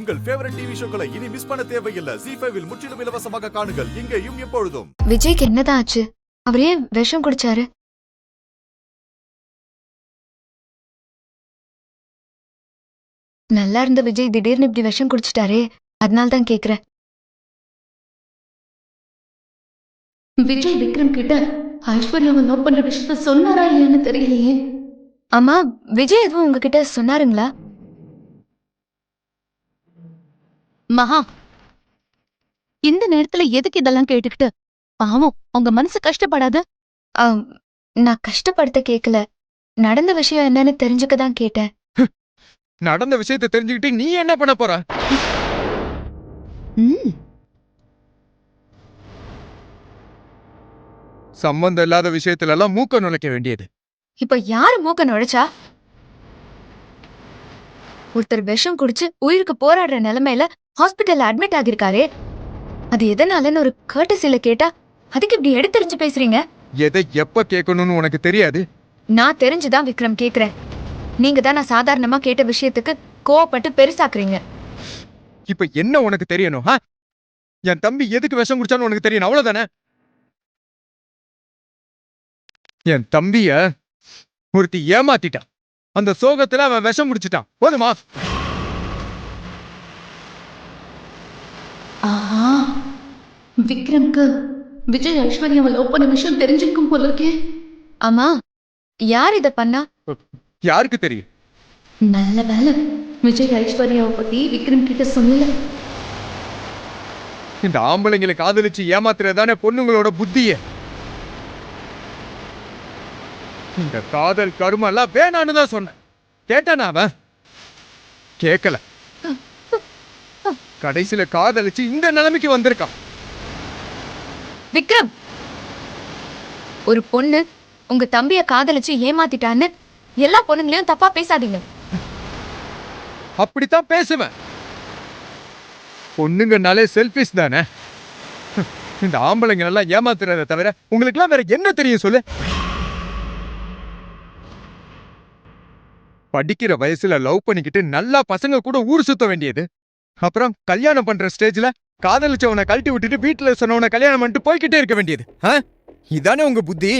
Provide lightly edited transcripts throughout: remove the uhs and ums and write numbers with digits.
உங்கள் favourite TV ஷோக்களை இனி miss பண்ண தேவையில்லை. ZEE5 இல் முற்றிலும் இலவசமாக காணுங்கள். இங்கேயும் எப்பொழுதும். விஜய்க்கு என்னதான் ஆச்சு? அவர் ஏன் விஷம் குடிச்சாரு? நல்லா இருந்த விஜய் திடீர்னு இப்படி விஷம் குடிச்சிட்டாரே, அதனால தான் கேக்குறேன். விஜய் விக்ரம் கிட்ட ஐஸ்வர்யாவை லவ் பண்ற விஷயத்த சொன்னாரா இல்லையான்னு தெரியலையே. அம்மா, விஜய் எதுவும் உங்ககிட்ட சொன்னாருங்களா? மகா, இந்த நேரத்துல எதுக்கு இதெல்லாம் கேட்டுக்கிட்டு? பாவம், உங்க மனசு கஷ்டப்படாத. நான் கஷ்டப்படுத்த கேக்கல. நடந்த விஷயம் என்னன்னு தெரிஞ்சுக்க தான் கேட்டேன். நடந்த விஷயத்தை தெரிஞ்சுக்கிட்டு நீ என்ன பண்ண போற? சம்பந்தம் இல்லாத விஷயத்துல எல்லாம் மூக்க நுழைக்க வேண்டியது. இப்ப யாரு மூக்க நுழைச்சா? ஒருத்தர் விஷம் குடிச்சு உயிருக்கு போராடுற நிலைமையில ஹாஸ்பிட்டல்ல அட்மிட் ஆகிருக்காரே, அது எதனாலன்னு ஒரு கர்ட்டசில கேட்டா அதுக்கு இப்படி எடுத்தெறிஞ்சு பேசுறீங்க. எதை எப்ப கேட்கணும்னு உனக்கு தெரியாது? நான் தெரிஞ்சுதான் விக்ரம் கேக்குறேன். நீங்க தான் நான் சாதாரணமா கேட்ட விஷயத்துக்கு கோவப்பட்டு பெருசாக்குறீங்க. இப்ப என்ன உனக்கு தெரியணும்? என் தம்பி எதுக்கு விஷம் குடிச்சான்னு உனக்கு தெரியணும், அவ்வளவுதானே? என் தம்பிய ஒருத்தி ஏமாத்திட்டான். அந்த சோகத்துல அவன் விஷம் குடிச்சிட்டான். போதுமா? ஆஹா, விக்ரம்க்கு விஜய் ஐஸ்வர்யாவை லவ் பண்ண விஷயம் தெரிஞ்சிருக்கும் போல இருக்கே. ஆமா, யார் இத பண்ணா? யாருக்கு தெரியும்? நல்ல வேலை விஜய் ஐஸ்வர்யாவை பத்தி விக்ரம் கிட்ட சொல்லல. இந்த ஆம்பளைங்களை காதலிச்சு ஏமாத்துறதானே பொண்ணுங்களோட புத்தியே. இந்த காதல் கருமெல்லாம் வேணான்னு தான் சொன்னேன். கேட்டானா அவன்? கேட்கல. கடைசியில காதலிச்சு இந்த நிலைமைக்கு வந்திருக்கான். விக்ரம், ஒரு பொண்ணு உங்க தம்பிய காதலிச்சு ஏமாத்திட்டான்னு எல்லா பொண்ணுங்களையும் தப்பா பேசாதீங்க. அப்படித்தான் பேசுவேன். பொண்ணுங்கனாலே செல்ஃபிஷ் தானே. இந்த ஆம்பளைங்க எல்லாம் ஏமாத்துறத தவிர உங்களுக்கு எல்லாம் வேற என்ன தெரியும் சொல்லு? படிக்கிற வயசுல லவ் பண்ணிக்கிட்டு நல்லா பசங்க கூட ஊர் சுத்த வேண்டியது. அப்புறம் கல்யாணம் பண்ற ஸ்டேஜ்ல காதலிச்சவனை கழட்டி விட்டுட்டு வீட்டுல சொன்னவனை கல்யாணம் பண்ணிட்டு போய்கிட்டே இருக்க வேண்டியது. இதானே உங்க புத்தி?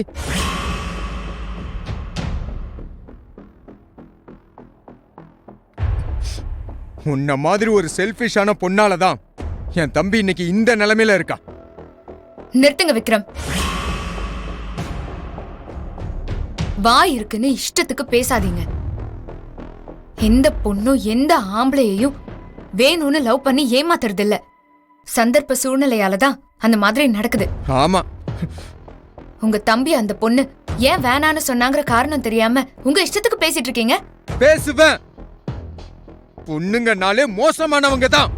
உன்ன மாதிரி ஒரு செல்ஃபிஷான பொண்ணாலதான் என் தம்பி இன்னைக்கு இந்த நிலைமையில இருக்கான். நிறுத்துங்க விக்ரம். வாய் இருக்குன்னு இஷ்டத்துக்கு பேசாதீங்க. எந்த பொண்ணும் எந்த ஆம்பளையையும் வேணும்னு லவ் பண்ணி ஏமாத்துறது இல்ல. சந்தர்ப்ப சூழ்நிலையால தான் அந்த மாதிரி நடக்குது. ஆமா, உங்க தம்பி அந்த பொண்ணு ஏன் வேணான்னு சொன்னாங்கிற காரணம் தெரியாம உங்க இஷ்டத்துக்கு பேசிட்டு இருக்கீங்க. பேசுவேன். பொண்ணுங்கனாலே மோசமானவங்க தான்.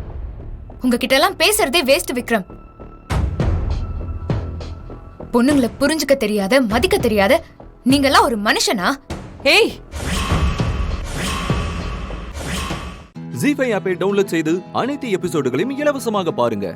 உங்ககிட்ட எல்லாம் பேசுறதே வேஸ்ட் விக்ரம். பொண்ணுங்களை புரிஞ்சுக்க தெரியாத, மதிக்க தெரியாத நீங்கெல்லாம் ஒரு மனுஷனா? ஏய், ZEE5 ஆப்பை டவுன்லோட் செய்து அனைத்து எபிசோடுகளையும் இலவசமாக பாருங்க.